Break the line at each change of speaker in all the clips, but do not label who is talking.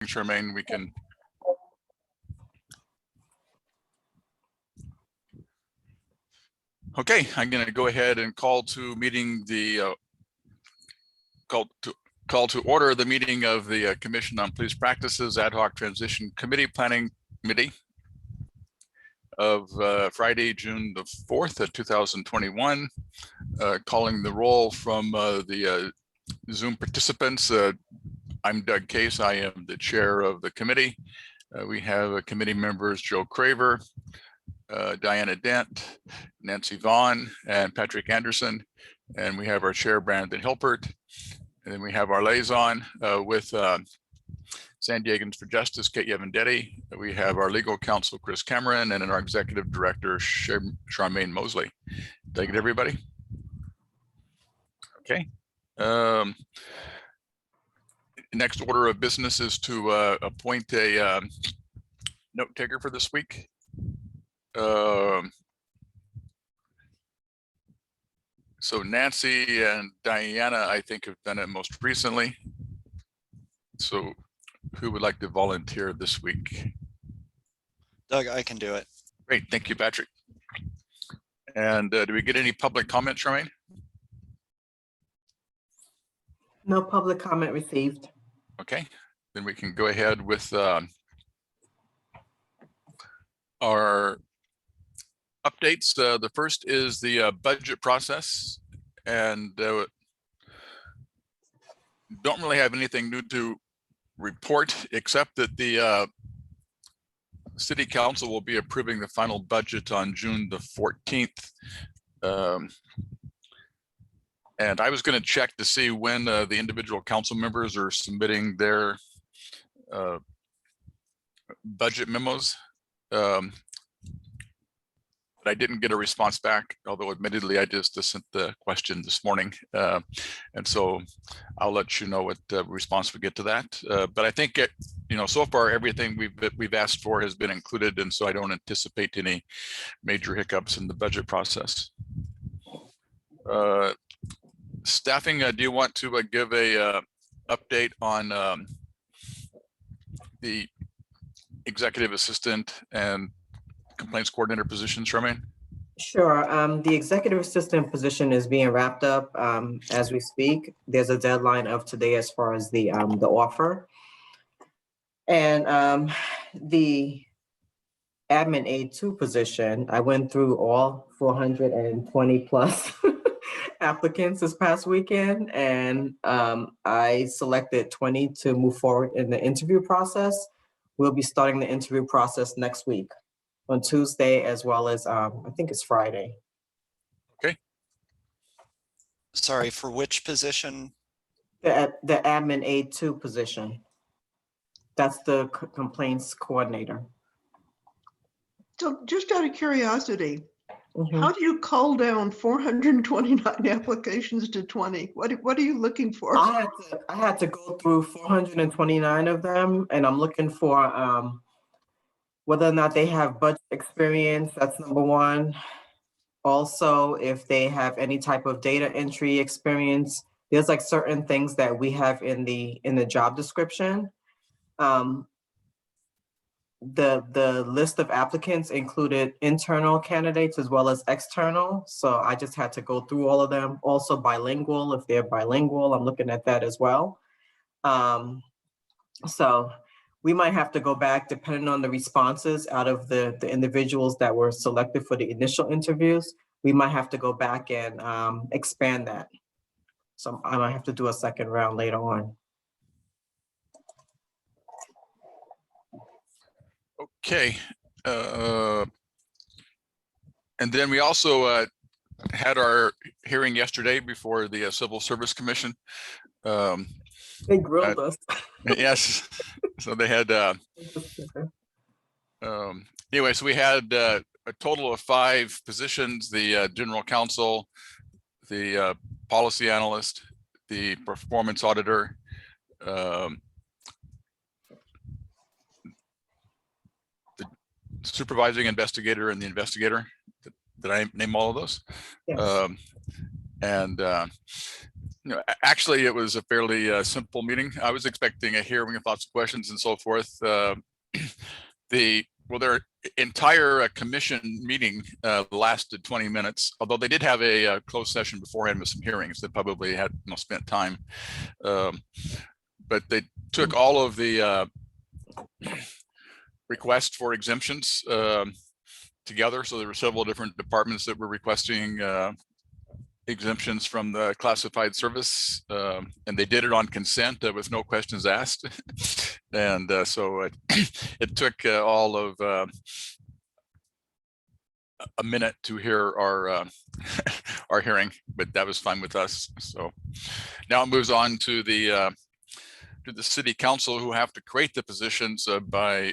Charmaine, we can. Okay, I'm going to go ahead and call to meeting the call to order the meeting of the Commission on Police Practices Ad Hoc Transition Committee Planning Committee of Friday, June the 4th of 2021. Calling the roll from the Zoom participants. I'm Doug Case. I am the chair of the committee. We have committee members Joe Craver, Diana Dent, Nancy Vaughn, and Patrick Anderson. And we have our chair, Brandon Hilpert. And then we have our liaison with San Diegans for Justice, Kate Yevendetti. We have our legal counsel, Chris Cameron, and then our executive director, Charmaine Mosley. Did I get everybody? Okay. Next order of business is to appoint a note taker for this week. So Nancy and Diana, I think, have done it most recently. So who would like to volunteer this week?
Doug, I can do it.
Great, thank you, Patrick. And do we get any public comment, Charmaine?
No public comment received.
Okay, then we can go ahead with our updates. The first is the budget process, and don't really have anything new to report, except that the City Council will be approving the final budget on June the 14th. And I was going to check to see when the individual council members are submitting their budget memos. But I didn't get a response back, although admittedly I just sent the question this morning. And so I'll let you know what response we get to that. But I think so far everything we've asked for has been included, and so I don't anticipate any major hiccups in the budget process. Staffing, do you want to give a update on the executive assistant and complaints coordinator positions, Charmaine?
Sure. The executive assistant position is being wrapped up as we speak. There's a deadline of today as far as the offer. And the admin aide 2 position, I went through all 420 plus applicants this past weekend, and I selected 20 to move forward in the interview process. We'll be starting the interview process next week on Tuesday, as well as I think it's Friday.
Okay.
Sorry, for which position?
The admin aide 2 position. That's the complaints coordinator.
So just out of curiosity, how do you cull down 429 applications to 20? What are you looking for?
I had to go through 429 of them, and I'm looking for whether or not they have budget experience. That's number one. Also, if they have any type of data entry experience. There's like certain things that we have in the job description. The list of applicants included internal candidates as well as external. So I just had to go through all of them. Also bilingual, if they're bilingual, I'm looking at that as well. So we might have to go back depending on the responses out of the individuals that were selected for the initial interviews. We might have to go back and expand that. So I might have to do a second round later on.
Okay. And then we also had our hearing yesterday before the Civil Service Commission.
They grilled us.
Yes. So they had, anyway, so we had a total of 5 positions: the general counsel, the policy analyst, the performance auditor, the supervising investigator, and the investigator. Did I name all of those?
Yes.
And Actually, it was a fairly simple meeting. I was expecting a hearing with lots of questions and so forth. Their entire commission meeting lasted 20 minutes, although they did have a closed session beforehand with some hearings that probably had spent time. But they took all of the requests for exemptions together. So there were several different departments that were requesting exemptions from the classified service, and they did it on consent with no questions asked. And so it took all of a minute to hear our our hearing, but that was fine with us. So now it moves on to the city council, who have to create the positions by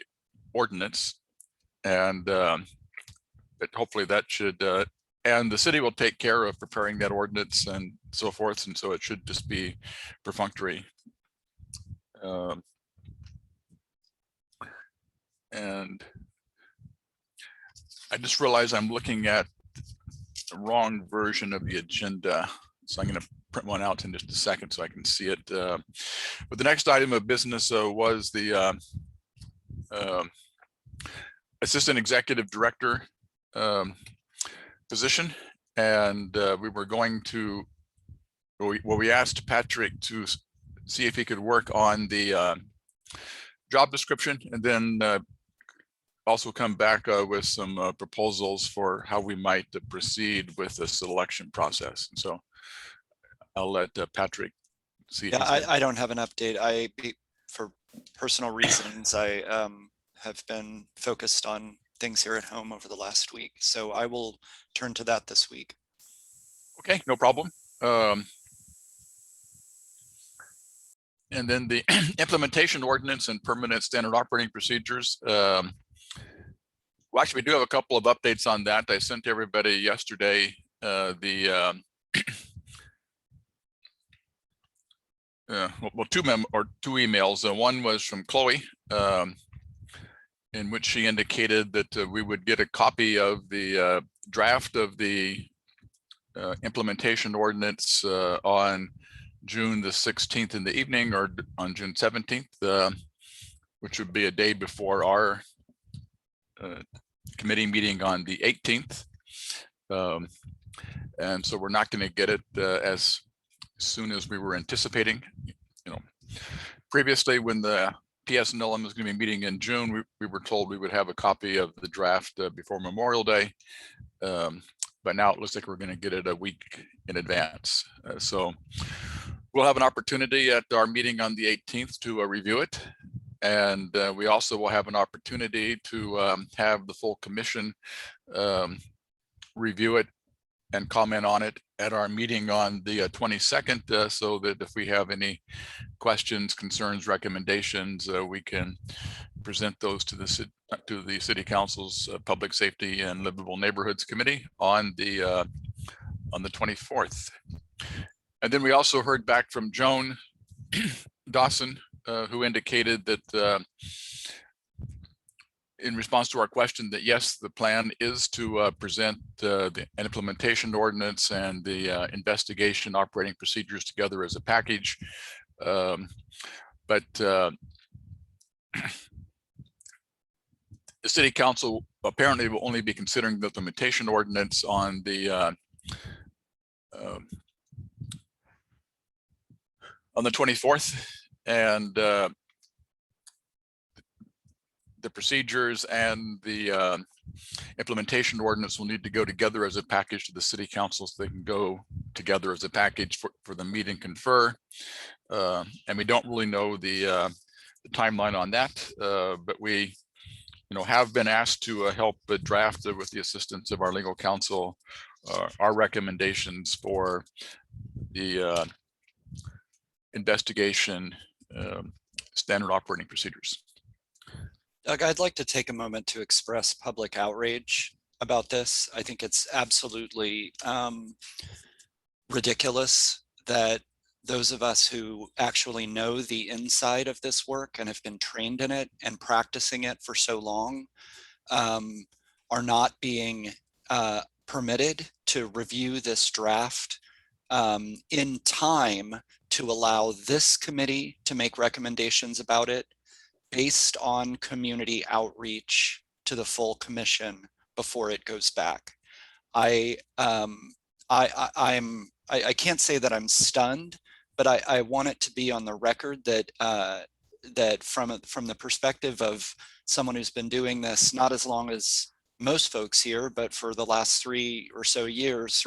ordinance, and but hopefully that should and the city will take care of preparing that ordinance and so forth, and so it should just be perfunctory. And I just realized I'm looking at the wrong version of the agenda, so I'm going to print one out in just a second so I can see it. But the next item of business was the assistant executive director position, and we asked Patrick to see if he could work on the job description, and then also come back with some proposals for how we might proceed with the selection process. And so I'll let Patrick see.
Yeah, I don't have an update. For personal reasons, I have been focused on things here at home over the last week, so I will turn to that this week.
Okay, no problem. And then the implementation ordinance and permanent standard operating procedures. Well, actually, we do have a couple of updates on that. I sent everybody yesterday two emails. One was from Chloe, in which she indicated that we would get a copy of the draft of the implementation ordinance on June the 16th in the evening, or on June 17th, which would be a day before our committee meeting on the 18th. And so we're not going to get it as soon as we were anticipating. Previously, when the PSNLM was going to be meeting in June, we were told we would have a copy of the draft before Memorial Day. But now it looks like we're going to get it a week in advance. So we'll have an opportunity at our meeting on the 18th to review it. And we also will have an opportunity to have the full commission review it and comment on it at our meeting on the 22nd, so that if we have any questions, concerns, recommendations, we can present those to the City Council's Public Safety and Livable Neighborhoods Committee on the 24th. And then we also heard back from Joan Dawson, who indicated that in response to our question, that yes, the plan is to present the implementation ordinance and the investigation operating procedures together as a package. But the City Council apparently will only be considering the implementation ordinance on the 24th, and the procedures and the implementation ordinance will need to go together as a package to the City Council, so they can go together as a package for the meet and confer. And we don't really know the timeline on that, but we have been asked to help draft with the assistance of our legal counsel our recommendations for the investigation standard operating procedures.
Doug, I'd like to take a moment to express public outrage about this. I think it's absolutely ridiculous that those of us who actually know the inside of this work and have been trained in it and practicing it for so long are not being permitted to review this draft in time to allow this committee to make recommendations about it based on community outreach to the full commission before it goes back. I can't say that I'm stunned, but I want it to be on the record that that from the perspective of someone who's been doing this not as long as most folks here, but for the last 3 or 4 years,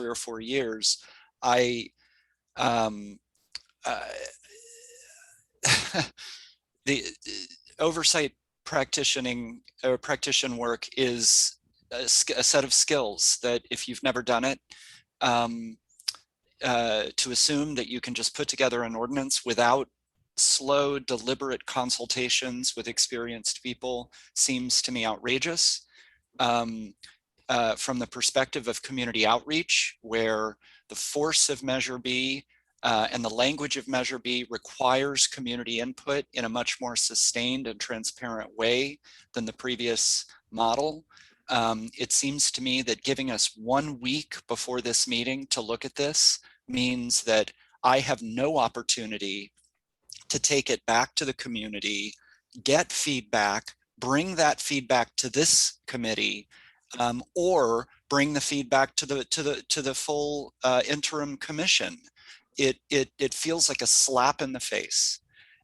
the oversight practitioner work is a set of skills that if you've never done it, to assume that you can just put together an ordinance without slow, deliberate consultations with experienced people seems to me outrageous. From the perspective of community outreach, where the force of Measure B and the language of Measure B requires community input in a much more sustained and transparent way than the previous model. It seems to me that giving us 1 week before this meeting to look at this means that I have no opportunity to take it back to the community, get feedback, bring that feedback to this committee, or bring the feedback to the full interim commission. It feels like a slap in the face.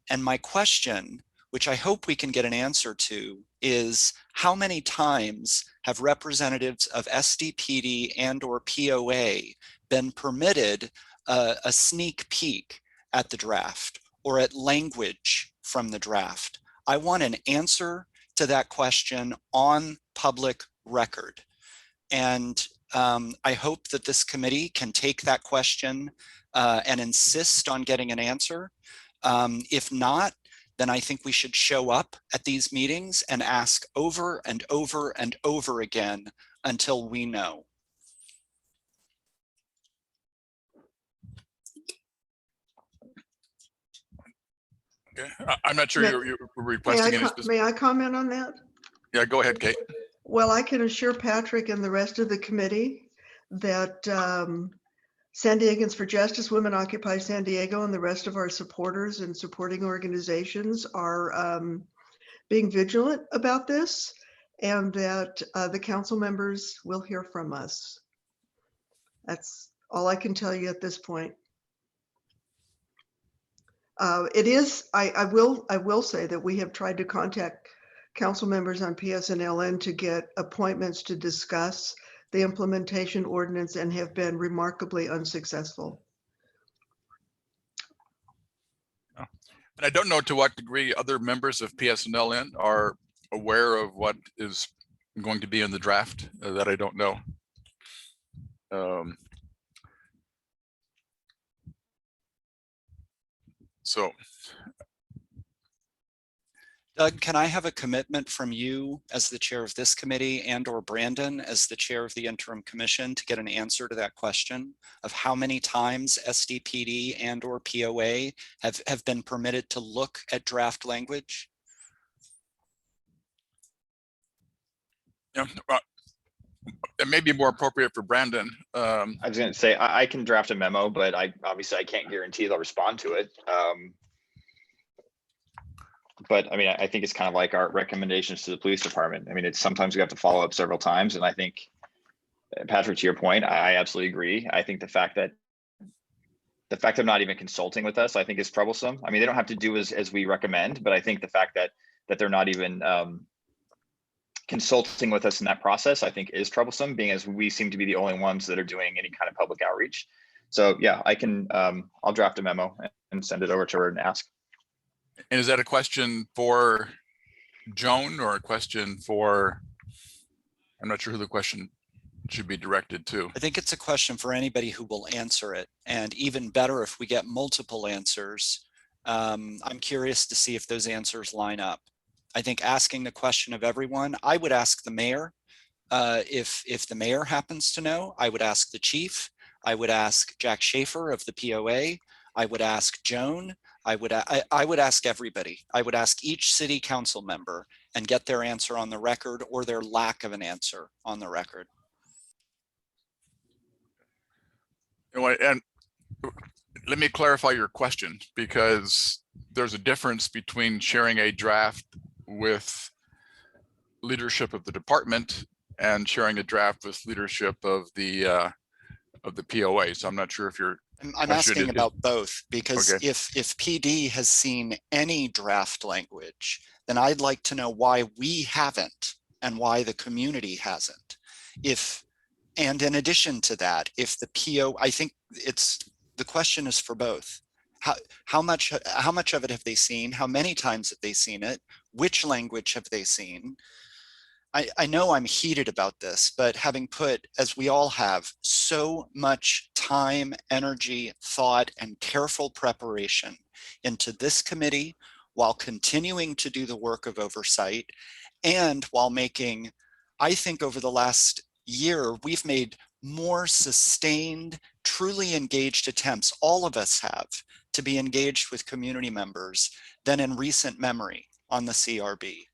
And my question, which I hope we can get an answer to, is how many times have representatives of SDPD and or POA been permitted a sneak peek at the draft or at language from the draft? I want an answer to that question on public record. And I hope that this committee can take that question and insist on getting an answer. If not, then I think we should show up at these meetings and ask over and over and over again until we know.
Okay. I'm not sure you're requesting any specific.
May I comment on that?
Yeah, go ahead, Kate.
Well, I can assure Patrick and the rest of the committee that San Diegans for Justice, Women Occupy San Diego, and the rest of our supporters and supporting organizations are being vigilant about this, and that the council members will hear from us. That's all I can tell you at this point. It is, I will say that we have tried to contact council members on PSNLN to get appointments to discuss the implementation ordinance and have been remarkably unsuccessful.
And I don't know to what degree other members of PSNLN are aware of what is going to be in the draft that I don't know. So,
Doug, can I have a commitment from you as the chair of this committee and or Brandon as the chair of the interim commission to get an answer to that question of how many times SDPD and or POA have been permitted to look at draft language?
yeah, it may be more appropriate for Brandon.
I was going to say I can draft a memo, but obviously I can't guarantee they'll respond to it. But I mean, I think it's kind of like our recommendations to the police department. I mean, it's sometimes we have to follow up several times. And I think, Patrick, to your point, I absolutely agree. I think the fact that they're not even consulting with us, I think is troublesome. I mean, they don't have to do as we recommend, but I think the fact that they're not even consulting with us in that process, I think is troublesome, being as we seem to be the only ones that are doing any kind of public outreach. So yeah, I can, I'll draft a memo and send it over to her and ask.
And is that a question for Joan or a question for, I'm not sure who the question should be directed to.
I think it's a question for anybody who will answer it. And even better if we get multiple answers. I'm curious to see if those answers line up. I think asking the question of everyone, I would ask the mayor. If the mayor happens to know, I would ask the chief. I would ask Jack Schaefer of the POA. I would ask Joan. I would ask everybody. I would ask each city council member and get their answer on the record or their lack of an answer on the record.
And let me clarify your question, because there's a difference between sharing a draft with leadership of the department and sharing a draft with leadership of the POA. So I'm not sure if you're
I'm
question
asking
is-
about both, because
Okay.
if PD has seen any draft language, then I'd like to know why we haven't and why the community hasn't. And in addition to that, if the PO, I think the question is for both. How much of it have they seen? How many times have they seen it? Which language have they seen? I know I'm heated about this, but having put, as we all have, so much time, energy, thought, and careful preparation into this committee while continuing to do the work of oversight, and while making, I think over the last year, we've made more sustained, truly engaged attempts, all of us have, to be engaged with community members than in recent memory on the CRB.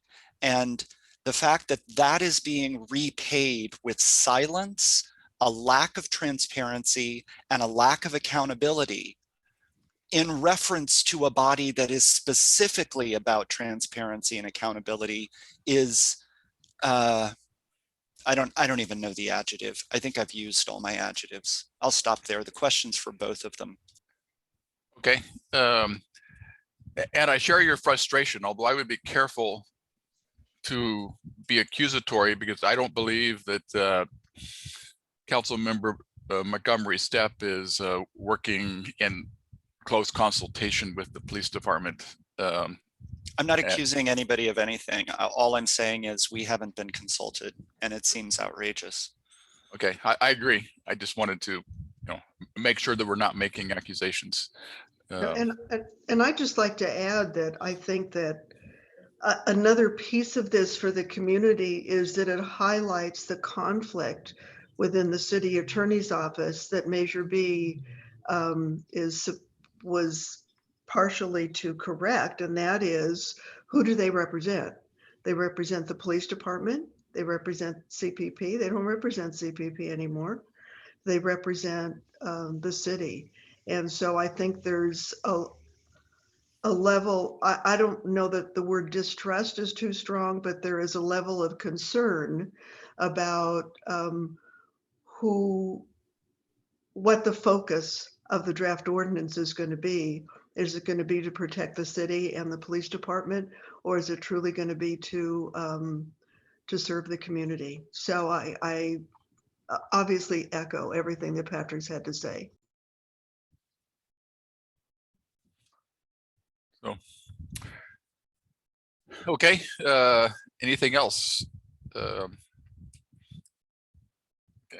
And the fact that that is being repaid with silence, a lack of transparency, and a lack of accountability in reference to a body that is specifically about transparency and accountability is, I don't even know the adjective. I think I've used all my adjectives. I'll stop there. The question's for both of them.
Okay. And I share your frustration, although I would be careful to be accusatory, because I don't believe that Council Member Montgomery Stepp is working in close consultation with the police department.
I'm not accusing anybody of anything. All I'm saying is we haven't been consulted, and it seems outrageous.
Okay, I agree. I just wanted to, make sure that we're not making accusations.
And I'd just like to add that I think that another piece of this for the community is that it highlights the conflict within the city attorney's office that Measure B was partially to correct, and that is, who do they represent? They represent the police department. They represent CPP. They don't represent CPP anymore. They represent the city. And so I think there's a level, I don't know that the word distrust is too strong, but there is a level of concern about what the focus of the draft ordinance is going to be. Is it going to be to protect the city and the police department, or is it truly going to be to serve the community? So I obviously echo everything that Patrick's had to say.
So, okay, anything else? Okay,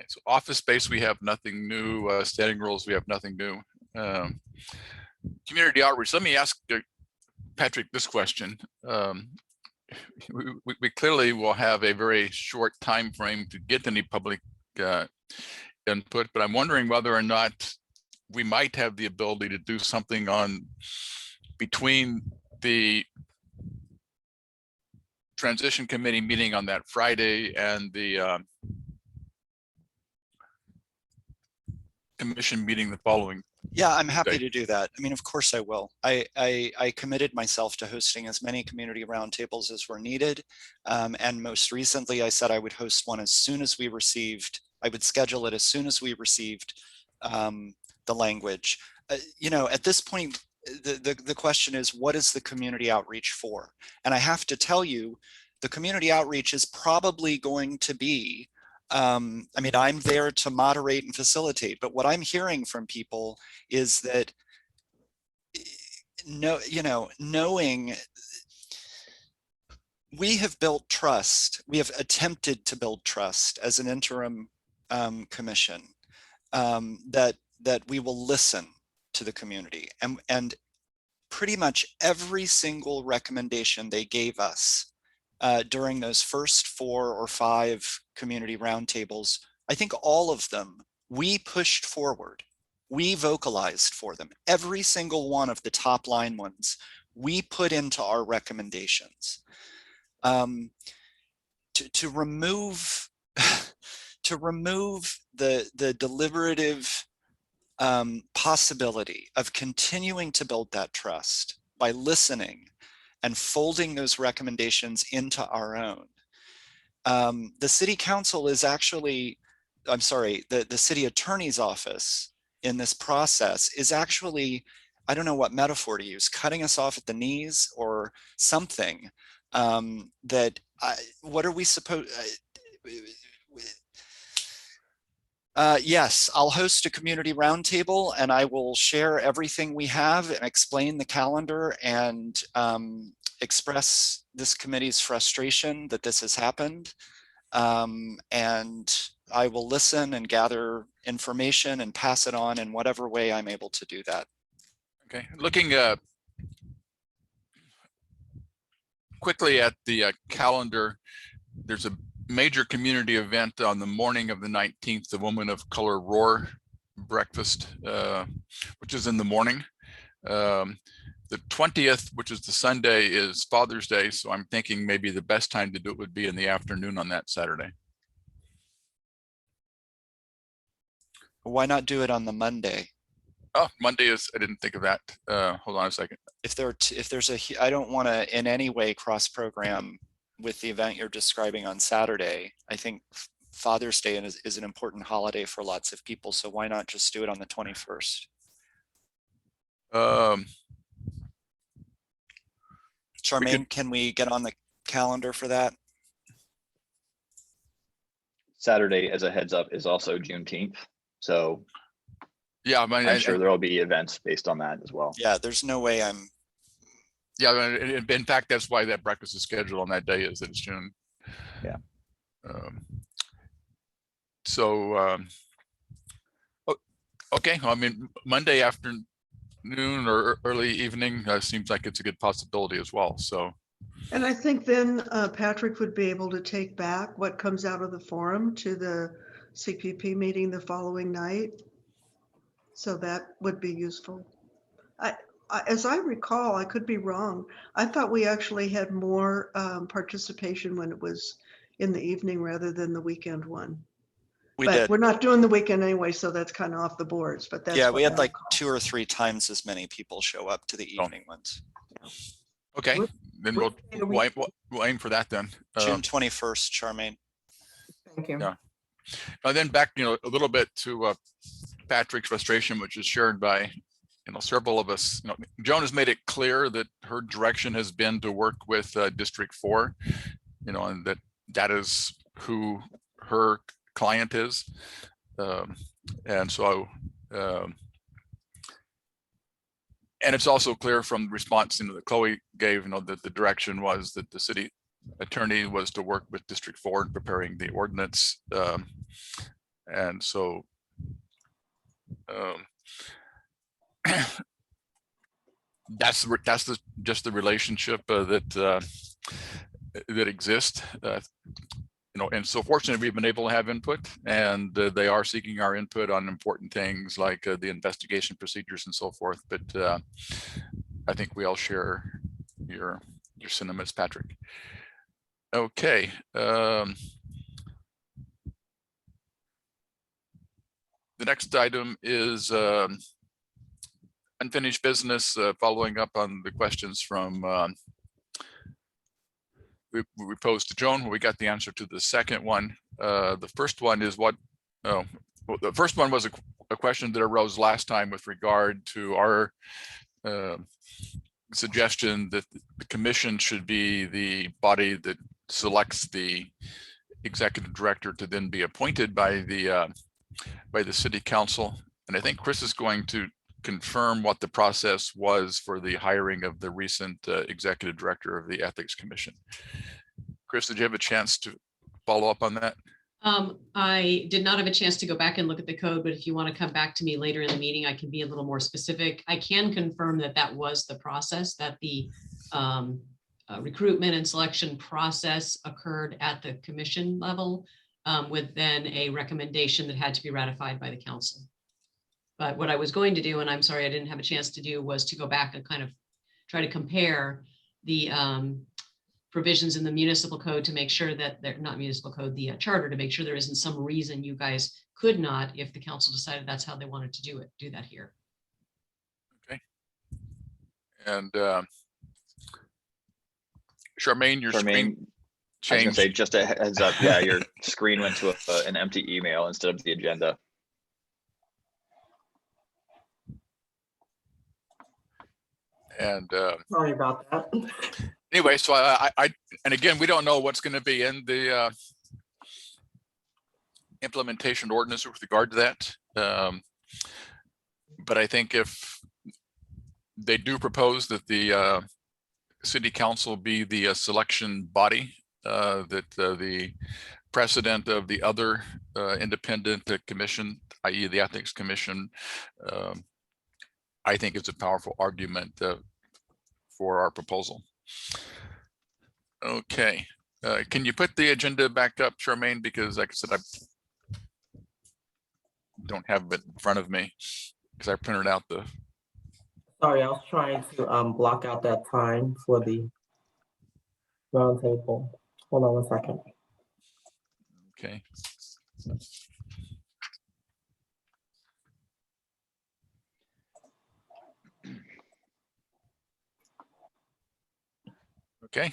so office space, we have nothing new. Standing rules, we have nothing new. Community outreach, let me ask Patrick this question. We clearly will have a very short time frame to get any public input, but I'm wondering whether or not we might have the ability to do something on between the transition committee meeting on that Friday and the commission meeting the following.
Yeah, I'm happy
Okay.
to do that. I mean, of course I will. I committed myself to hosting as many community roundtables as were needed. And most recently, I said I would host one as soon as we received, I would schedule it as soon as we received the language. At this point, the question is, what is the community outreach for? And I have to tell you, the community outreach is probably going to be, I mean, I'm there to moderate and facilitate, but what I'm hearing from people is that, knowing we have built trust, we have attempted to build trust as an interim commission, that we will listen to the community, and pretty much every single recommendation they gave us during those first 4 or 5 community roundtables, I think all of them we pushed forward. We vocalized for them. Every single one of the top line ones we put into our recommendations. To remove the deliberative possibility of continuing to build that trust by listening and folding those recommendations into our own. The city council is actually, I'm sorry, the city attorney's office in this process is actually, I don't know what metaphor to use, cutting us off at the knees or something. What are we supposed, yes, I'll host a community roundtable and I will share everything we have and explain the calendar and express this committee's frustration that this has happened. And I will listen and gather information and pass it on in whatever way I'm able to do that.
Okay, looking quickly at the calendar, there's a major community event on the morning of the 19th, the Woman of Color Roar breakfast, which is in the morning. The 20th, which is the Sunday, is Father's Day. So I'm thinking maybe the best time to do it would be in the afternoon on that Saturday.
Why not do it on the Monday?
Oh, Monday is, I didn't think of that. Hold on a second.
If there's I don't want to in any way cross program with the event you're describing on Saturday. I think Father's Day is an important holiday for lots of people. So why not just do it on the 21st? Charmaine, can we get on the calendar for that?
Saturday, as a heads up, is also Juneteenth. So
yeah, I mean,
I'm sure there will be events based on that as well.
Yeah, there's no way I'm.
Yeah, I mean, in fact, that's why that breakfast is scheduled on that day, is that it's June.
Yeah.
Okay, I mean, Monday afternoon or early evening seems like it's a good possibility as well. So.
And I think then Patrick would be able to take back what comes out of the forum to the CPP meeting the following night. So that would be useful. As I recall, I could be wrong. I thought we actually had more participation when it was in the evening rather than the weekend one.
We did.
We're not doing the weekend anyway, so that's kind of off the boards, but that's.
Yeah, we had
I
like
recall.
2 or 3 times as many people show up to the evening ones.
Okay, then we'll aim for that then.
June 21st, Charmaine.
Thank you.
Yeah. Then back, a little bit to Patrick's frustration, which is shared by, several of us. Joan has made it clear that her direction has been to work with District 4, and that is who her client is. And so, and it's also clear from the response that Chloe gave, that the direction was that the city attorney was to work with District 4 in preparing the ordinance. And so that's just the relationship that exists. And so fortunately, we've been able to have input, and they are seeking our input on important things like the investigation procedures and so forth. But I think we all share your sentiments, Patrick. Okay. The next item is unfinished business, following up on the questions from we posed to Joan, where we got the answer to the second one. The first one is the first one was a question that arose last time with regard to our suggestion that the commission should be the body that selects the executive director to then be appointed by the city council. And I think Chris is going to confirm what the process was for the hiring of the recent executive director of the Ethics Commission. Chris, did you have a chance to follow up on that?
I did not have a chance to go back and look at the code, but if you want to come back to me later in the meeting, I can be a little more specific. I can confirm that was the process, that the recruitment and selection process occurred at the commission level with then a recommendation that had to be ratified by the council. But what I was going to do, and I'm sorry I didn't have a chance to do, was to go back and kind of try to compare the provisions in the municipal code to make sure that they're not municipal code, the charter, to make sure there isn't some reason you guys could not, if the council decided that's how they wanted to do that here.
And Charmaine, your screen
I was gonna
changed.
say, just a heads up, yeah, your screen went to an empty email instead of the agenda.
And
Sorry about that.
anyway, so and again, we don't know what's going to be in the implementation ordinance with regard to that. But I think if they do propose that the city council be the selection body, that the precedent of the other independent commission, i.e. the ethics commission, I think it's a powerful argument for our proposal. Okay, can you put the agenda back up, Charmaine? Because like I said, I don't have it in front of me because I printed out the.
Sorry, I was trying to block out that time for the roundtable. Hold on 1 second.
Okay. Okay.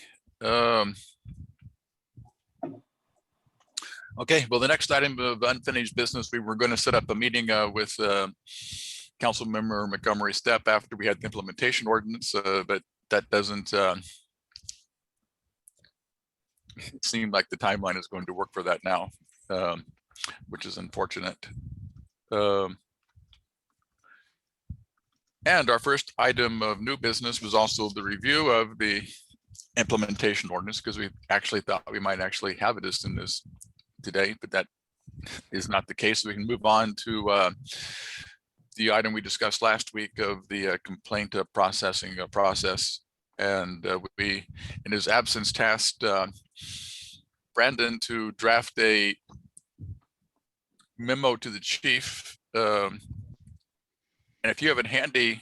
Okay, well, the next item of unfinished business, we were going to set up a meeting with Council Member Montgomery Stepp after we had the implementation ordinance, but that doesn't seem like the timeline is going to work for that now, which is unfortunate. And our first item of new business was also the review of the implementation ordinance, because we actually thought we might actually have it as soon as today, but that is not the case. So we can move on to the item we discussed last week of the complaint processing process. And we, in his absence, tasked Brandon to draft a memo to the chief. And if you have it handy,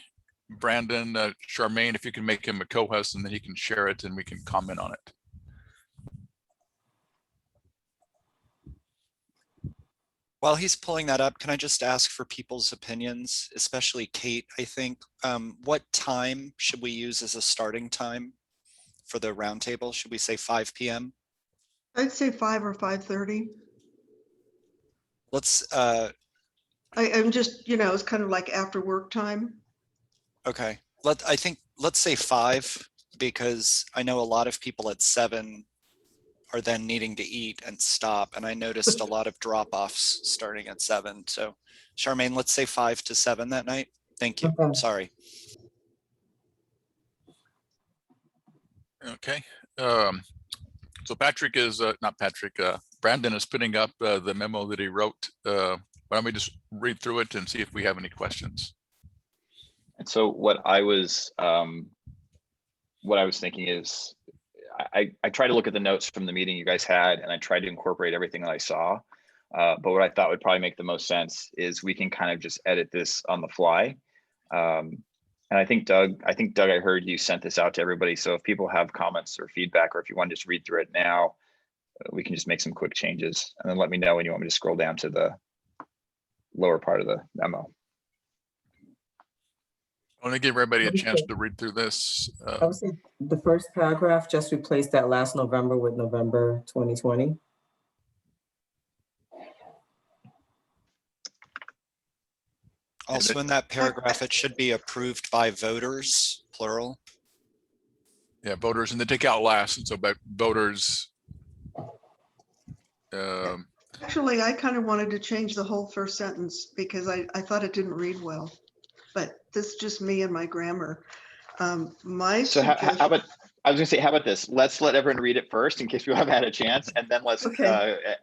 Brandon, Charmaine, if you can make him a co-host and then he can share it and we can comment on it.
While he's pulling that up, can I just ask for people's opinions, especially Kate, I think, what time should we use as a starting time for the roundtable? Should we say 5 p.m.?
I'd say 5 or 5:30.
Let's,
I'm just, it's kind of like after work time.
okay, let's say 5, because I know a lot of people at 7 are then needing to eat and stop. And I noticed a lot of drop-offs starting at 7. So Charmaine, let's say 5 to 7 that night. Thank you.
Okay.
Sorry.
Okay. So Patrick is, not Patrick, Brandon is putting up the memo that he wrote. Why don't we just read through it and see if we have any questions?
And so what I was thinking is, I tried to look at the notes from the meeting you guys had, and I tried to incorporate everything that I saw. But what I thought would probably make the most sense is we can kind of just edit this on the fly. And I think Doug, I heard you sent this out to everybody. So if people have comments or feedback, or if you want to just read through it now, we can just make some quick changes and then let me know when you want me to scroll down to the lower part of the memo.
I want to give everybody a chance to read through this.
I would say the first paragraph, just replace that last November with November 2020.
Also in that paragraph, it should be approved by voters, plural.
Yeah, voters, and then take out last, and so by voters.
Actually, I kind of wanted to change the whole first sentence because I thought it didn't read well, but this is just me and my grammar.
So how about, I was gonna say, how about this? Let's let everyone read it first in case we haven't had a chance, and then let's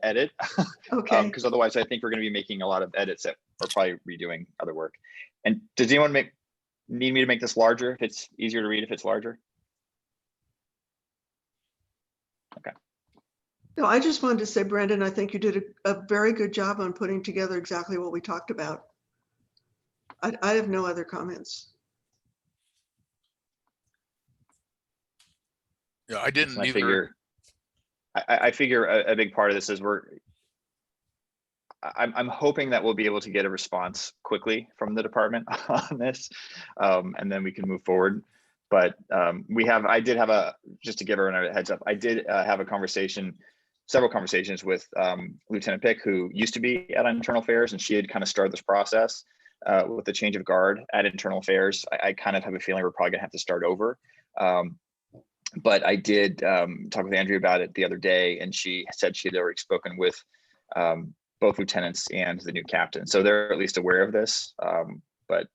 edit.
Okay.
Because otherwise I think we're gonna be making a lot of edits that are probably redoing other work. And does anyone need me to make this larger if it's easier to read if it's larger? Okay.
No, I just wanted to say, Brandon, I think you did a very good job on putting together exactly what we talked about. I have no other comments.
Yeah, I didn't
And I
either.
figure, I figure a big part of this is I'm hoping that we'll be able to get a response quickly from the department on this, and then we can move forward. But I did have just to give everyone a heads up, I did have several conversations with Lieutenant Pick, who used to be at Internal Affairs, and she had kind of started this process with the change of guard at Internal Affairs. I kind of have a feeling we're probably gonna have to start over. But I did talk with Andrea about it the other day, and she said she had already spoken with both lieutenants and the new captain. So they're at least aware of this, but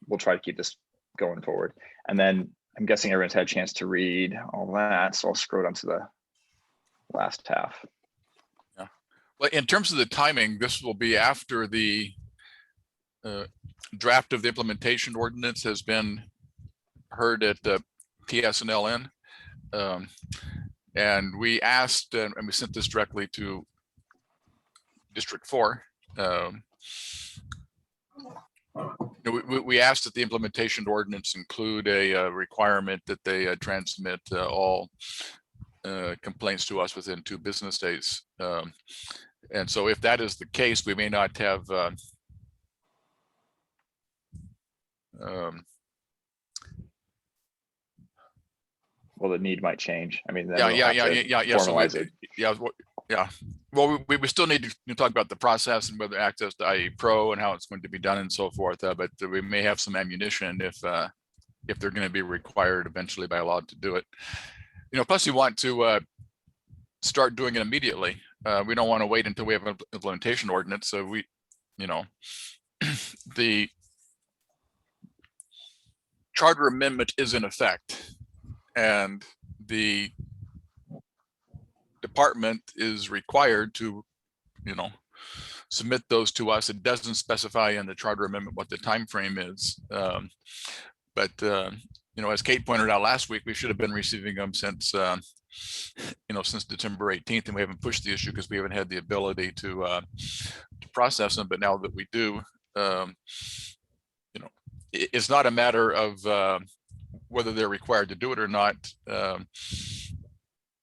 we'll try to keep this going forward. And then I'm guessing everyone's had a chance to read all that. So I'll scroll down to the last half.
Yeah. Well, in terms of the timing, this will be after the draft of the implementation ordinance has been heard at the PSNLN. And we asked, and we sent this directly to District 4. We asked that the implementation ordinance include a requirement that they transmit all complaints to us within 2 business days. And so if that is the case, we may not have
Well, the need might change. I mean, then
yeah. So
formalize it.
yeah. Well, we still need to talk about the process and whether access to IE Pro and how it's going to be done and so forth. But we may have some ammunition if they're going to be required eventually by law to do it. Plus you want to start doing it immediately. We don't want to wait until we have an implementation ordinance. So the charter amendment is in effect, and the department is required to, submit those to us. It doesn't specify in the charter amendment what the time frame is, but as Kate pointed out last week, we should have been receiving them since since December 18th, and we haven't pushed the issue because we haven't had the ability to process them. But now that we do, it's not a matter of whether they're required to do it or not.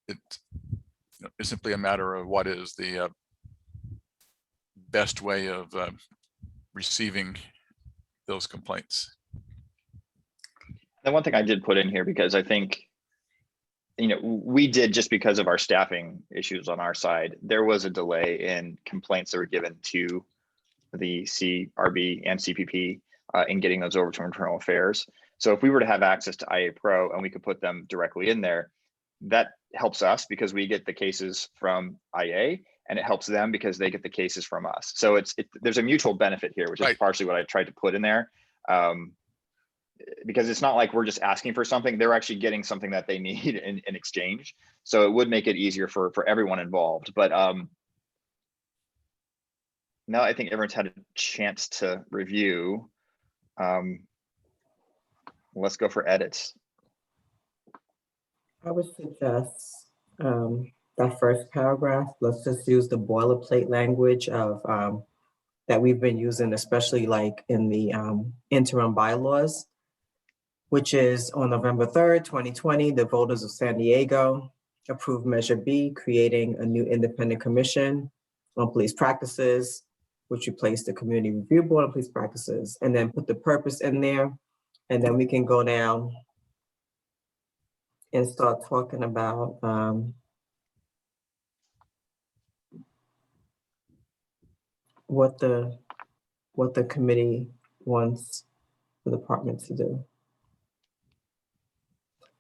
It's simply a matter of what is the best way of receiving those complaints.
The one thing I did put in here, because I think, we did, just because of our staffing issues on our side, there was a delay in complaints that were given to the CRB and CPP in getting those over to Internal Affairs. So if we were to have access to IA Pro and we could put them directly in there, that helps us because we get the cases from IA, and it helps them because they get the cases from us. So there's a mutual benefit here, which is partially what I tried to put in there. Because it's not like we're just asking for something, they're actually getting something that they need in exchange. So it would make it easier for everyone involved. But now I think everyone's had a chance to review. Let's go for edits.
I would suggest that first paragraph, let's just use the boilerplate language of that we've been using, especially like in the interim bylaws, which is on November 3rd, 2020, the voters of San Diego approved Measure B, creating a new independent commission on police practices, which replaced the Community Review Board on police practices, and then put the purpose in there. And then we can go down and start talking about what the committee wants the department to do.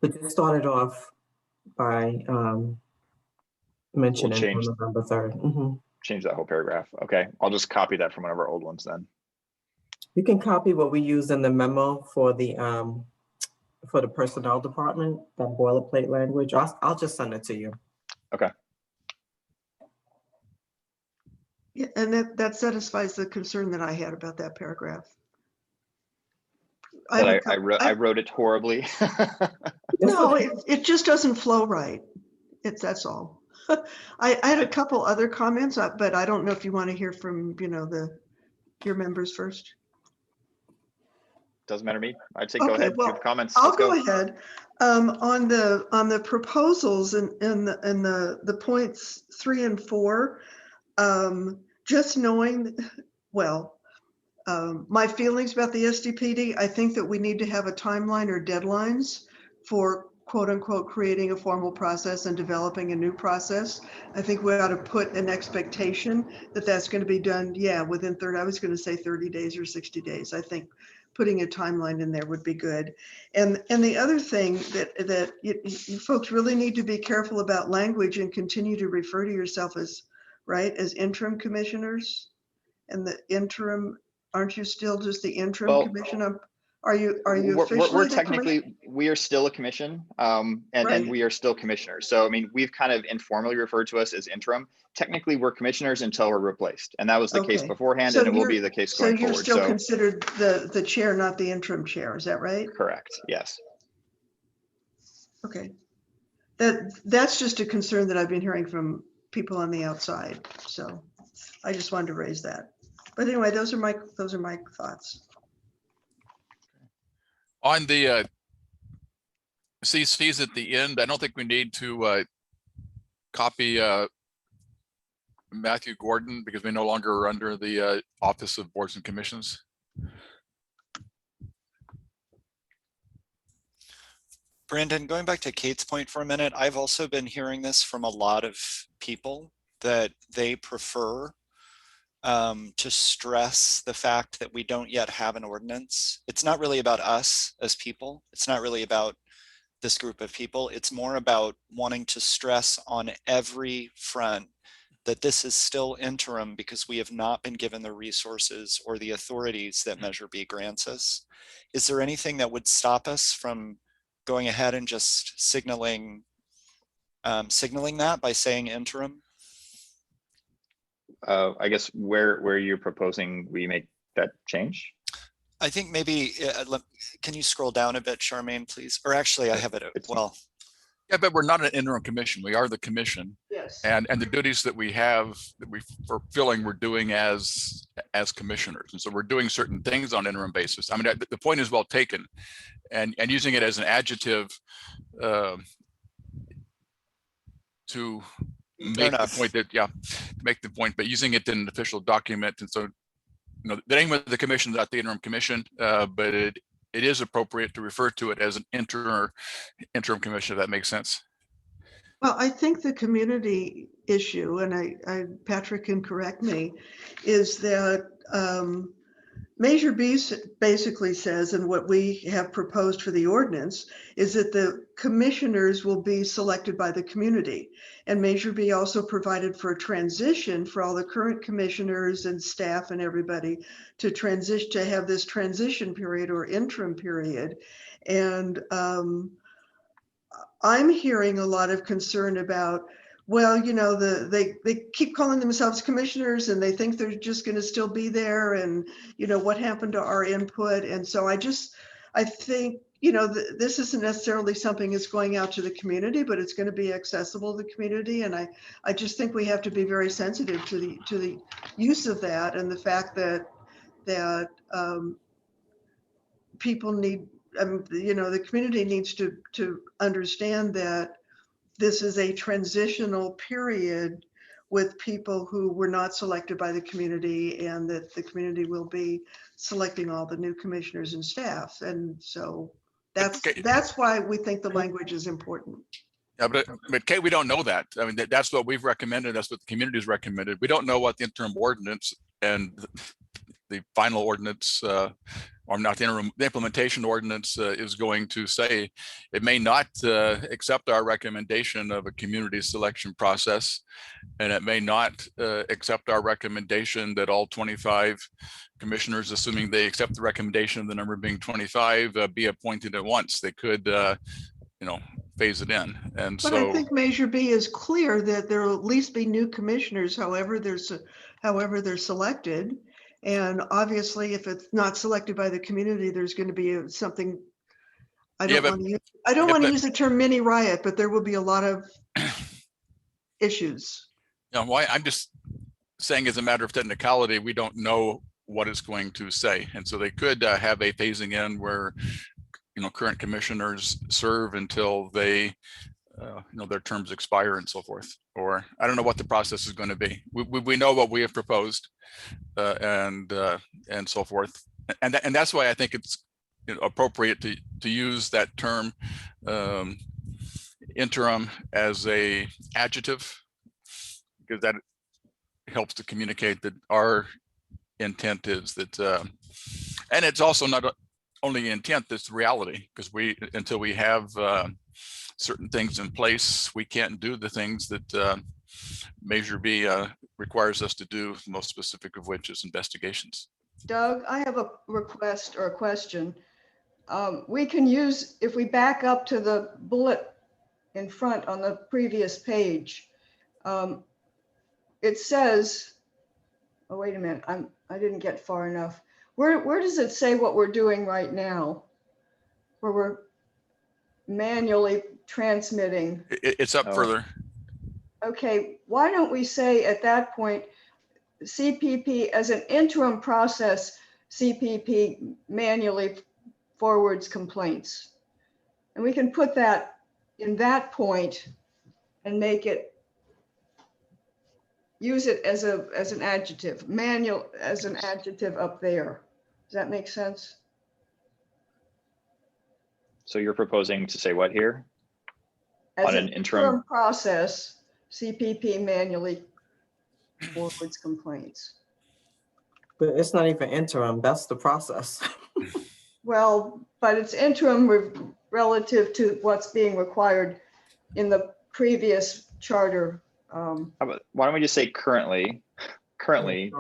But just started off by mentioning on November 3rd. Mm-hmm.
Change that whole paragraph. Okay, I'll just copy that from one of our old ones then.
You can copy what we use in the memo for the personnel department, that boilerplate language. I'll just send it to you.
Okay.
Yeah, and that satisfies the concern that I had about that paragraph.
I wrote it horribly.
No, it just doesn't flow right. That's all. I had a couple other comments, but I don't know if you want to hear from your members first.
doesn't matter to me. I'd say
Okay,
go ahead,
well,
give comments.
I'll
Let's
go ahead. On the proposals and the points 3 and 4, just knowing, well, my feelings about the SDPD, I think that we need to have a timeline or deadlines for quote unquote creating a formal process and developing a new process. I think we ought to put an expectation that that's going to be done, yeah, within 30, I was going to say 30 days or 60 days. I think putting a timeline in there would be good. And the other thing that you folks really need to be careful about language and continue to refer to yourself as, right, as interim commissioners. And the interim, aren't you still just the interim
Well,
commission? Are you
we're
officially the
technically, we are still a commission, and
Right.
we are still commissioners. So, I mean, we've kind of informally referred to us as interim. Technically, we're commissioners until we're replaced. And that was the case
Okay.
beforehand,
So
and it will
you're-
be the case
So
going
you're
forward.
still
So
considered the chair, not the interim chair, is that right?
correct, yes.
Okay. That's just a concern that I've been hearing from people on the outside. So I just wanted to raise that. But anyway, those are my thoughts.
On the CCs at the end, I don't think we need to copy Matthew Gordon because we no longer are under the Office of Boards and Commissions.
Brandon, going back to Kate's point for a minute, I've also been hearing this from a lot of people that they prefer to stress the fact that we don't yet have an ordinance. It's not really about us as people. It's not really about this group of people. It's more about wanting to stress on every front that this is still interim because we have not been given the resources or the authorities that Measure B grants us. Is there anything that would stop us from going ahead and just signaling that by saying interim?
I guess where you're proposing we make that change?
I think maybe, can you scroll down a bit, Charmaine, please? Or actually I have it, well.
Yeah, but we're not an interim commission. We are the commission.
Yes.
And the duties that we have that we're filling, we're doing as commissioners. And so we're doing certain things on an interim basis. I mean, the point is well taken, and using it as an adjective to make the point that, yeah, to make the point, but using it in an official document. And so, the name of the commission is not the interim commission, but it is appropriate to refer to it as an interim commission, if that makes sense.
Well, I think the community issue, and Patrick can correct me, is that Measure B basically says, and what we have proposed for the ordinance, is that the commissioners will be selected by the community. And Measure B also provided for a transition for all the current commissioners and staff and everybody to transition, to have this transition period or interim period. And I'm hearing a lot of concern about, well, they keep calling themselves commissioners and they think they're just going to still be there, and what happened to our input. And so I think this isn't necessarily something that's going out to the community, but it's going to be accessible to the community. And I just think we have to be very sensitive to the use of that, and the fact that people need, the community needs to understand that this is a transitional period with people who were not selected by the community, and that the community will be selecting all the new commissioners and staff. And so that's why we think the language is important.
Yeah, but Kate, we don't know that. I mean, that's what we've recommended. That's what the community's recommended. We don't know what the interim ordinance and the final ordinance, or not the interim, the implementation ordinance is going to say. It may not accept our recommendation of a community selection process, and it may not accept our recommendation that all 25 commissioners, assuming they accept the recommendation of the number being 25, be appointed at once. They could, phase it in. And
but
so
I think Measure B is clear that there will at least be new commissioners, however they're selected. And obviously, if it's not selected by the community, there's going to be something. I don't want to use the term mini riot, but there will be a lot of issues.
why I'm just saying, as a matter of technicality, we don't know what it's going to say. And so they could have a phasing in where, current commissioners serve until they, their terms expire and so forth. Or I don't know what the process is going to be. We know what we have proposed and so forth. And that's why I think it's appropriate to use that term interim as a adjective, because that helps to communicate that our intent is that, and it's also not only intent, it's reality, because until we have certain things in place, we can't do the things that Measure B requires us to do, most specific of which is investigations.
Doug, I have a request or a question. We can use, if we back up to the bullet in front on the previous page, it says, oh, wait a minute, I didn't get far enough. Where does it say what we're doing right now? Where we're manually transmitting?
It's up further.
Okay, why don't we say at that point, CPP as an interim process, CPP manually forwards complaints. And we can put that in that point and make it, use it as an adjective, manual as an adjective up there. Does that make sense?
So you're proposing to say what here?
As
On
an
an interim
process, CPP manually forwards complaints.
But it's not even interim, that's the process.
Well, but it's interim relative to what's being required in the previous charter.
How about, why don't we just say currently? Currently,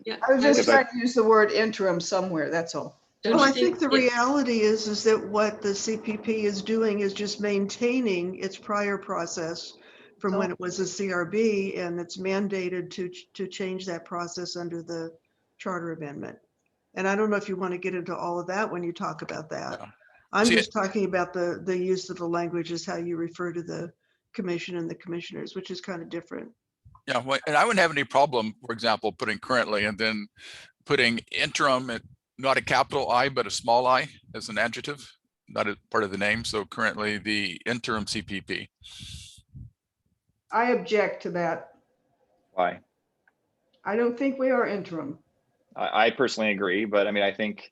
Yeah,
I was just
Because
trying to use the word interim somewhere, that's all.
don't
Well,
you
I think the
yeah,
reality is that what the CPP is doing is just maintaining its prior process from when it was a CRB, and it's mandated to change that process under the charter amendment. And I don't know if you want to get into all of that when you talk about that.
Yeah.
I'm
See,
just talking about the use of the language is how you refer to the commission and the commissioners, which is kind of different.
Yeah, well, and I wouldn't have any problem, for example, putting currently and then putting interim, not a capital I, but a small I as an adjective, not a part of the name. So currently the interim CPP.
I object to that.
why?
I don't think we are interim.
I personally agree, but I mean, I think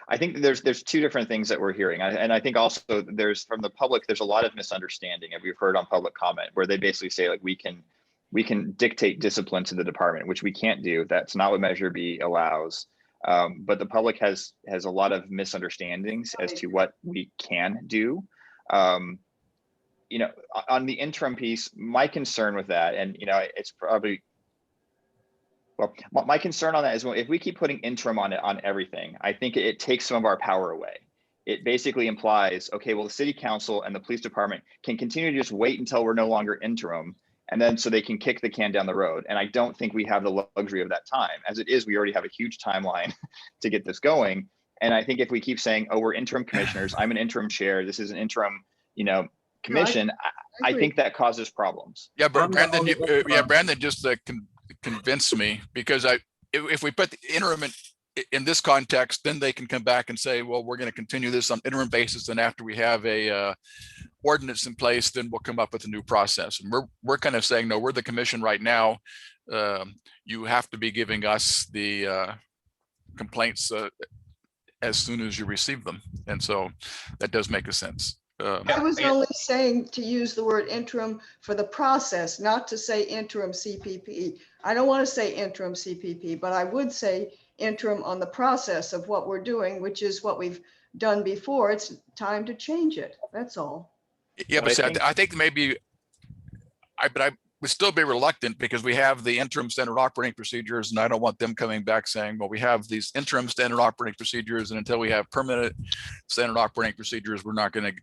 there's two different things that we're hearing. And I think also there's, from the public, there's a lot of misunderstanding, and we've heard on public comment where they basically say like, we can dictate discipline to the department, which we can't do. That's not what Measure B allows. But the public has a lot of misunderstandings as to what we can do. On the interim piece, my concern with that, and it's probably, well, my concern on that is, well, if we keep putting interim on everything, I think it takes some of our power away. It basically implies, okay, well, the city council and the police department can continue to just wait until we're no longer interim, and then so they can kick the can down the road. And I don't think we have the luxury of that time. As it is, we already have a huge timeline to get this going. And I think if we keep saying, oh, we're interim commissioners, I'm an interim chair, this is an interim, commission, I think that causes problems.
Yeah, but
I'm the
Brandon,
only one.
Brandon just convinced me, because if we put the interim in this context, then they can come back and say, well, we're going to continue this on interim basis. And after we have a ordinance in place, then we'll come up with a new process. And we're kind of saying, no, we're the commission right now. You have to be giving us the complaints as soon as you receive them. And so that does make a sense.
I was only saying to use the word interim for the process, not to say interim CPP. I don't want to say interim CPP, but I would say interim on the process of what we're doing, which is what we've done before. It's time to change it. That's all.
Yeah,
But
but I think maybe, I would still be reluctant, because we have the interim standard operating procedures, and I don't want them coming back saying, well, we have these interim standard operating procedures, and until we have permanent standard operating procedures, we're going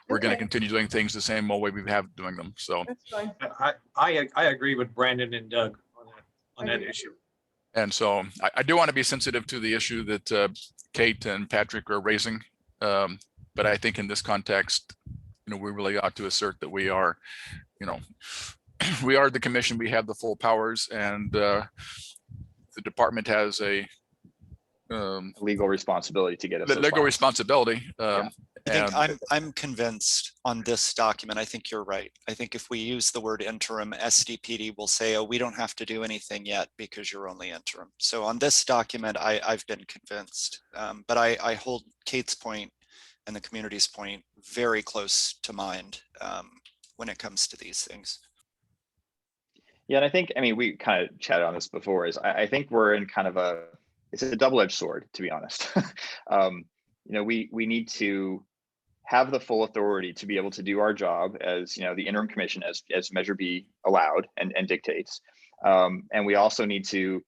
to continue doing things the same old way we have doing them. So,
That's fine.
I agree with Brandon and Doug on that
Okay.
issue.
and so I do want to be sensitive to the issue that Kate and Patrick are raising. But I think in this context, we really ought to assert that we are, we are the commission, we have the full powers, and the department has a
Legal responsibility to get us. those
legal
files.
responsibility.
Yeah.
I think
And
I'm convinced on this document. I think you're right. I think if we use the word interim, SDPD will say, oh, we don't have to do anything yet because you're only interim. So on this document, I've been convinced. But I hold Kate's point and the community's point very close to mind when it comes to these things.
Yeah, and I think, I mean, we kind of chatted on this before, is I think we're in kind of it's a double-edged sword, to be honest. You know, we need to have the full authority to be able to do our job as, you know, the interim commission as Measure B allowed and dictates. And we also need to,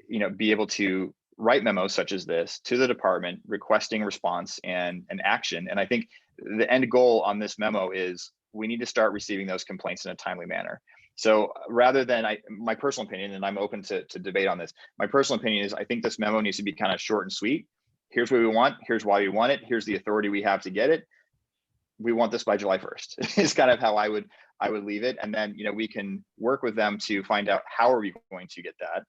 you know, be able to write memos such as this to the department requesting response and action. And I think the end goal on this memo is we need to start receiving those complaints in a timely manner. So rather than my personal opinion, and I'm open to debate on this, my personal opinion is I think this memo needs to be kind of short and sweet. Here's what we want. Here's why we want it. Here's the authority we have to get it. We want this by July 1st. Is kind of how I would leave it. And then, you know, we can work with them to find out how are we going to get that.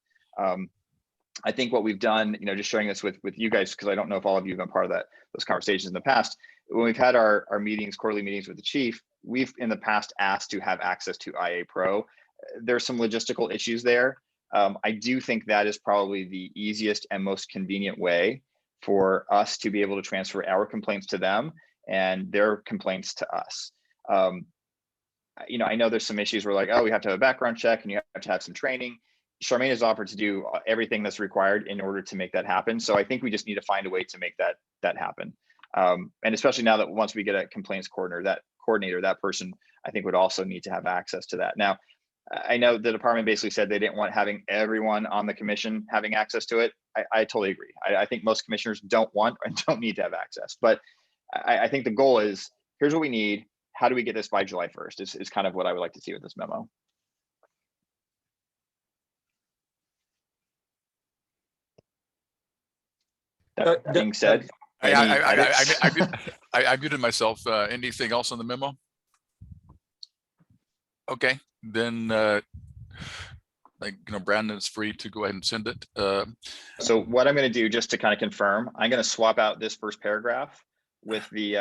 I think what we've done, you know, just sharing this with you guys, because I don't know if all of you have been part of those conversations in the past. When we've had our meetings, quarterly meetings with the chief, we've in the past asked to have access to IA Pro. There's some logistical issues there. I do think that is probably the easiest and most convenient way for us to be able to transfer our complaints to them and their complaints to us. You know, I know there's some issues where like, oh, we have to have a background check and you have to have some training. Charmaine has offered to do everything that's required in order to make that happen. So I think we just need to find a way to make that happen. And especially now that once we get a complaints coordinator, that person I think would also need to have access to that. Now, I know the department basically said they didn't want having everyone on the commission having access to it. I totally agree. I think most commissioners don't want and don't need to have access, but I think the goal is, here's what we need. How do we get this by July 1st is kind of what I would like to see with this memo. That being said,
I muted myself. Anything else on the memo? Okay, then like, you know, Brandon's free to go ahead and send it.
So what I'm going to do, just to kind of confirm, I'm going to swap out this first paragraph with the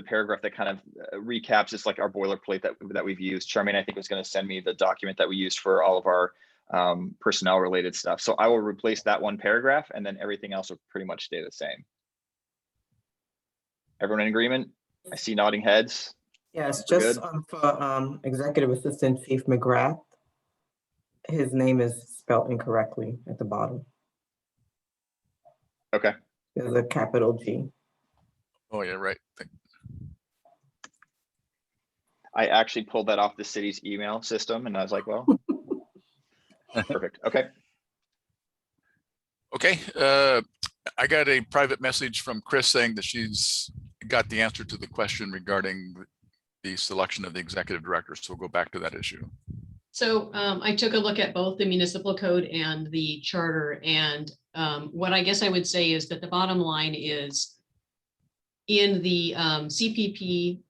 paragraph that kind of recaps. It's like our boilerplate that we've used. Charmaine, I think, was going to send me the document that we used for all of our personnel related stuff. So I will replace that one paragraph and then everything else will pretty much stay the same. Everyone in agreement? I see nodding heads.
Yes,
We're
just
good?
for Executive Assistant Chief McGrath. His name is spelled incorrectly at the bottom.
Okay.
There's a capital G.
Oh yeah, right.
I actually pulled that off the city's email system and I was like, well, perfect. Okay.
Okay, I got a private message from Chris saying that she's got the answer to the question regarding the selection of the executive director. So we'll go back to that issue.
So I took a look at both the municipal code and the charter. And what I guess I would say is that the bottom line is in the CPP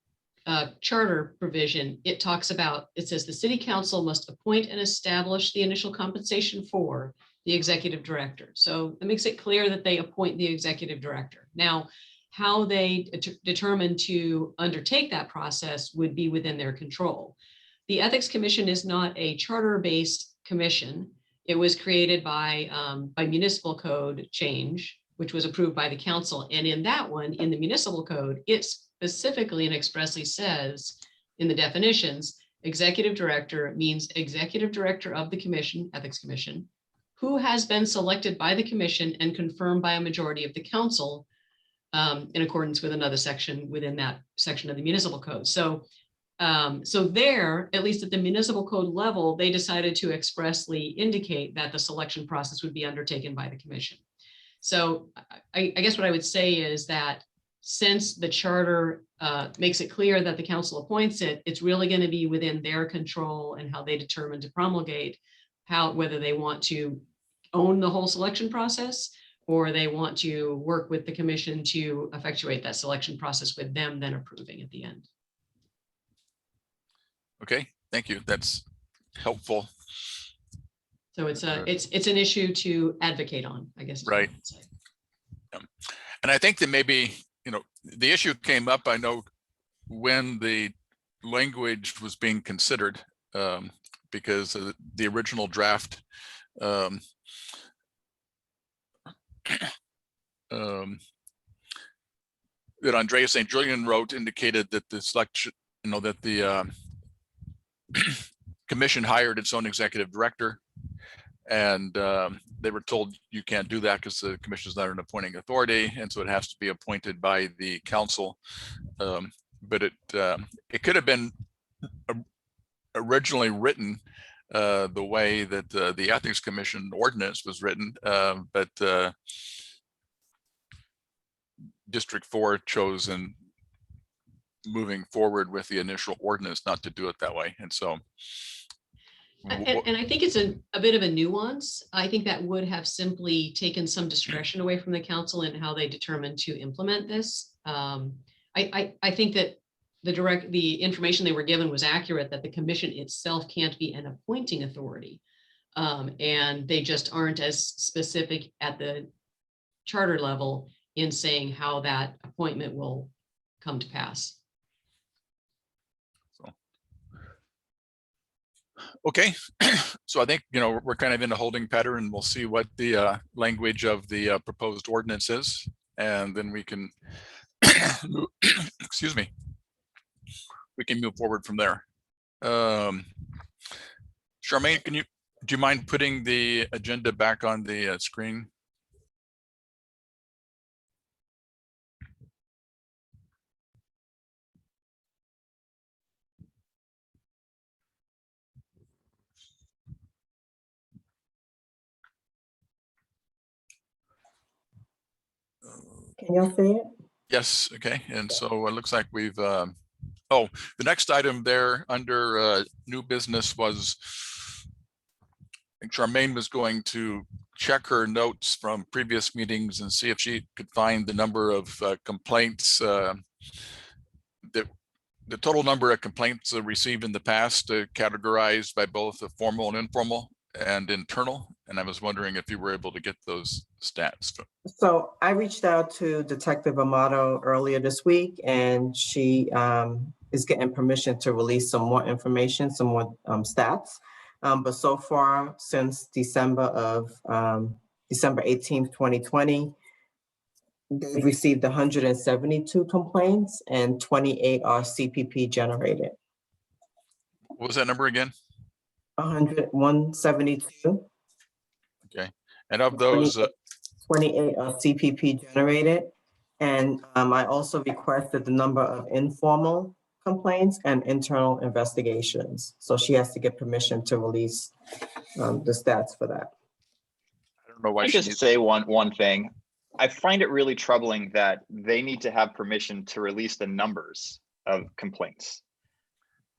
charter provision, it talks about, it says the city council must appoint and establish the initial compensation for the executive director. So it makes it clear that they appoint the executive director. Now, how they determine to undertake that process would be within their control. The Ethics Commission is not a charter-based commission. It was created by municipal code change, which was approved by the council. And in that one, in the municipal code, it specifically and expressly says in the definitions, executive director means executive director of the commission, Ethics Commission, who has been selected by the commission and confirmed by a majority of the council in accordance with another section within that section of the municipal code. So there, at least at the municipal code level, they decided to expressly indicate that the selection process would be undertaken by the commission. So I guess what I would say is that since the charter makes it clear that the council appoints it, it's really going to be within their control and how they determine to promulgate whether they want to own the whole selection process or they want to work with the commission to effectuate that selection process with them then approving at the end.
Okay, thank you. That's helpful.
So it's an issue to advocate on, I guess. is what
Right.
I would say.
And I think that maybe, the issue came up, I know, when the language was being considered, because the original draft that Andrea St. Julian wrote indicated that the selection, that the commission hired its own executive director, and they were told you can't do that because the commission is not an appointing authority, and so it has to be appointed by the council. But it could have been originally written the way that the Ethics Commission ordinance was written, but District 4 chose in moving forward with the initial ordinance not to do it that way. And so
And I think it's a bit of a nuance. I think that would have simply taken some discretion away from the council in how they determined to implement this. I think that the information they were given was accurate, that the commission itself can't be an appointing authority. And they just aren't as specific at the charter level in saying how that appointment will come to pass.
Okay, so I think, we're kind of in a holding pattern, and we'll see what the language of the proposed ordinance is, and then we can, excuse me, we can move forward from there. Charmaine, do you mind putting the agenda back on the screen?
Can y'all see it?
Yes, okay, and so it looks like we've, the next item there under new business was, I think Charmaine was going to check her notes from previous meetings and see if she could find the number of complaints, the total number of complaints received in the past, categorized by both the formal and informal and internal. And I was wondering if you were able to get those stats.
So I reached out to Detective Amato earlier this week, and she is getting permission to release some more information, some more stats. But so far, since December 18th, 2020, they've received 172 complaints and 28 are CPP generated.
What was that number again?
172.
Okay, and of those,
28 are CPP generated. And I also requested the number of informal complaints and internal investigations. So she has to get permission to release the stats for that.
I don't know why
I
she
just
needs.
say one thing. I find it really troubling that they need to have permission to release the numbers of complaints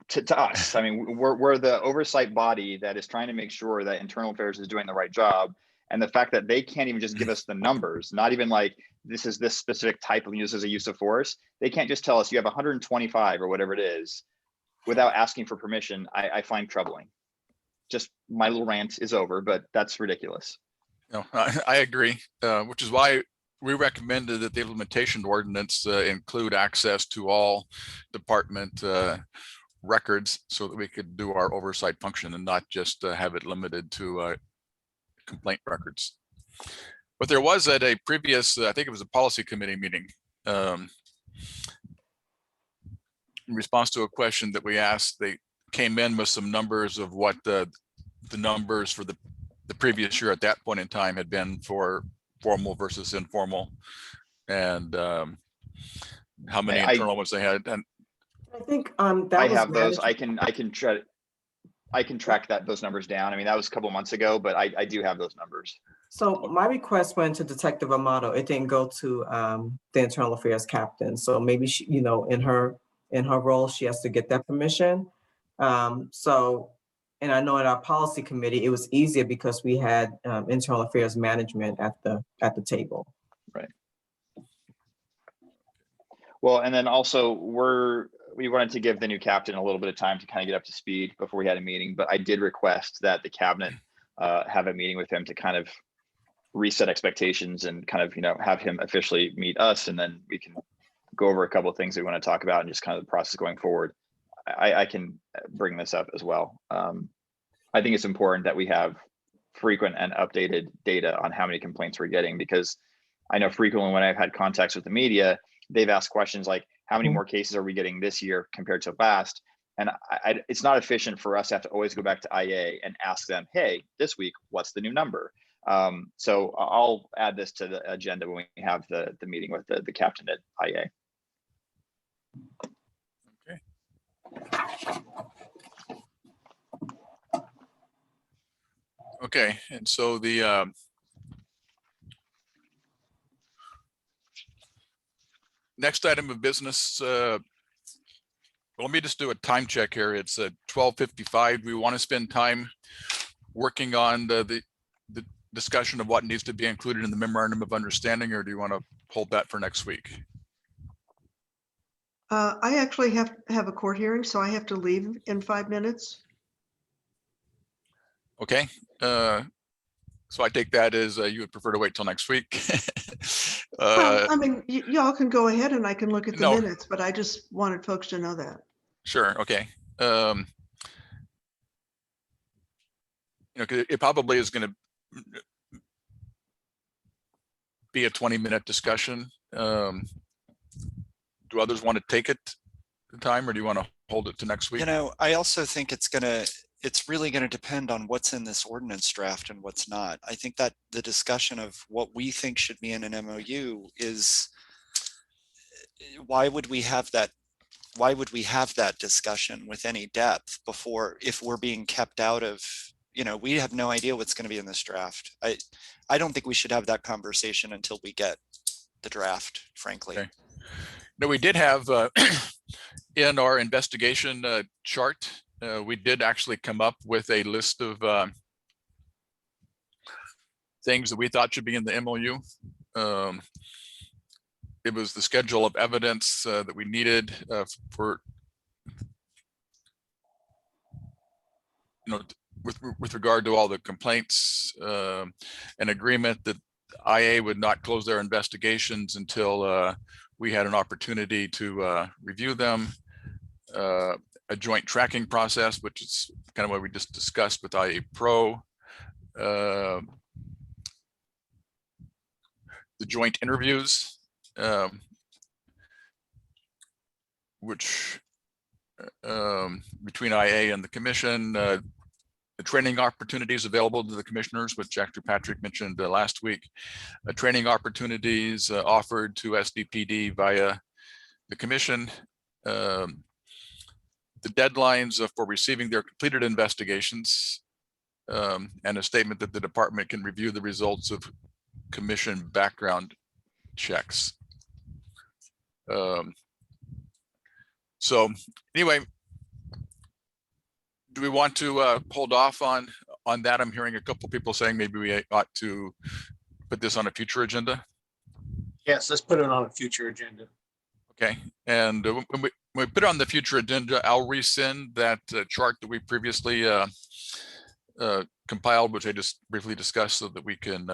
to us. I mean, we're the oversight body that is trying to make sure that internal affairs is doing the right job. And the fact that they can't even just give us the numbers, not even like, this is this specific type of use as a use of force. They can't just tell us you have 125 or whatever it is without asking for permission. I find troubling. Just my little rant is over, but that's ridiculous.
No, I agree, which is why we recommended that the implementation ordinance include access to all department records so that we could do our oversight function and not just have it limited to complaint records. But there was at a previous, I think it was a policy committee meeting, in response to a question that we asked, they came in with some numbers of what the numbers for the previous year at that point in time had been for formal versus informal, and how many internal ones they had. And
I think
I have those. I can track those numbers down. I mean, that was a couple months ago, but I do have those numbers.
So my request went to Detective Amato. It didn't go to the internal affairs captain. So maybe she, in her role, she has to get that permission. And I know at our policy committee, it was easier because we had internal affairs management at the table.
Right. Well, and then also we wanted to give the new captain a little bit of time to kind of get up to speed before we had a meeting, but I did request that the cabinet have a meeting with him to kind of reset expectations and kind of, have him officially meet us, and then we can go over a couple of things we want to talk about and just kind of the process going forward. I can bring this up as well. I think it's important that we have frequent and updated data on how many complaints we're getting, because I know frequently when I've had contacts with the media, they've asked questions like, how many more cases are we getting this year compared to last? And it's not efficient for us to have to always go back to IA and ask them, hey, this week, what's the new number? So I'll add this to the agenda when we have the meeting with the captain at IA.
Okay, and so the next item of business, let me just do a time check here. It's 12:55. Do we want to spend time working on the discussion of what needs to be included in the memorandum of understanding, or do you want to hold that for next week?
I actually have a court hearing, so I have to leave in 5 minutes.
Okay, so I take that as you would prefer to wait till next week.
Well, I mean, y'all can go ahead and I can look at the
No.
minutes, but I just wanted folks to know that.
Sure, okay. 'Cause it probably is going to be a 20-minute discussion. Do others want to take it the time, or do you want to hold it to next week?
I also think it's really going to depend on what's in this ordinance draft and what's not. I think that the discussion of what we think should be in an MOU is, why would we have that discussion with any depth before, if we're being kept out of, we have no idea what's going to be in this draft. I don't think we should have that conversation until we get the draft, frankly.
Okay. No, we did have in our investigation chart, we did actually come up with a list of things that we thought should be in the MOU. It was the schedule of evidence that we needed for, with regard to all the complaints, an agreement that IA would not close their investigations until we had an opportunity to review them. A joint tracking process, which is kind of what we just discussed with IA Pro. The joint interviews, which between IA and the commission, the training opportunities available to the commissioners, which actually Patrick mentioned last week, training opportunities offered to SDPD via the commission, the deadlines for receiving their completed investigations, and a statement that the department can review the results of commission background checks. So anyway, do we want to hold off on that? I'm hearing a couple people saying maybe we ought to put this on a future agenda.
Yes, let's put it on a future agenda.
Okay, and when we put it on the future agenda, I'll resend that chart that we previously compiled, which I just briefly discussed, so that we can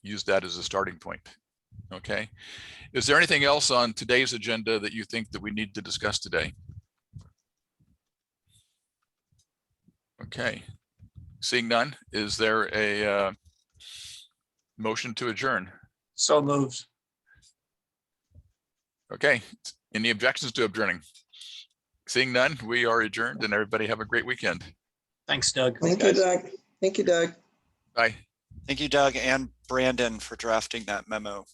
use that as a starting point. Okay, is there anything else on today's agenda that you think that we need to discuss today? Okay, seeing none, is there a motion to adjourn?
So moved.
Okay, any objections to adjourning? Seeing none, we are adjourned, and everybody have a great weekend.
Thanks, Doug.
Thank you, Doug. Thank you, Doug.
Bye.
Thank you, Doug and Brandon, for drafting that memo.